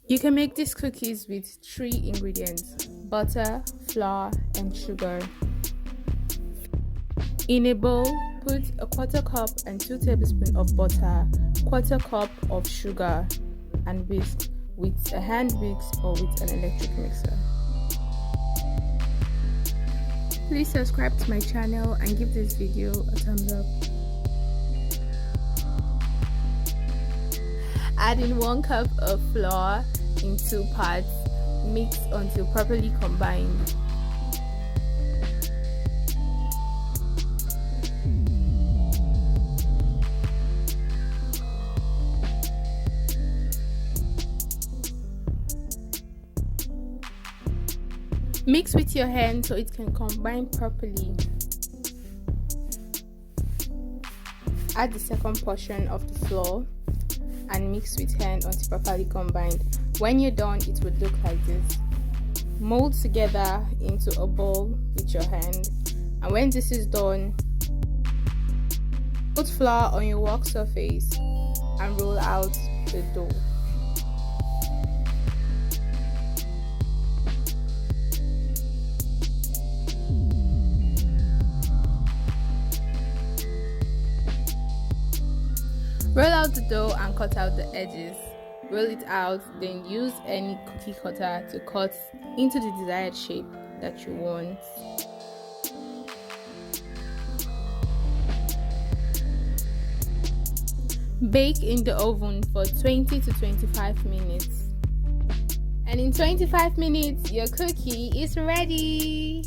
You can make these cookies with 3 ingredients: butter, flour, and sugar. In a bowl, put a quarter cup and 2 tablespoons of butter, quarter cup of sugar, and whisk with a hand whisk or with an electric mixer. Please subscribe to my channel and give this video a thumbs up. Add in 1 cup of flour in 2 parts. Mix until properly combined. Mix with your hand so it can combine properly. Add the second portion of the flour and mix with hand until properly combined. When you're done, it would look like this. Mold together into a ball with your hand, and when this is done, put flour on your work surface and roll out the dough. Roll out the dough and cut out the edges. Roll it out, then use any cookie cutter to cut into the desired shape that you want. Bake in the oven for 20 to 25 minutes. And in 25 minutes, your cookie is ready.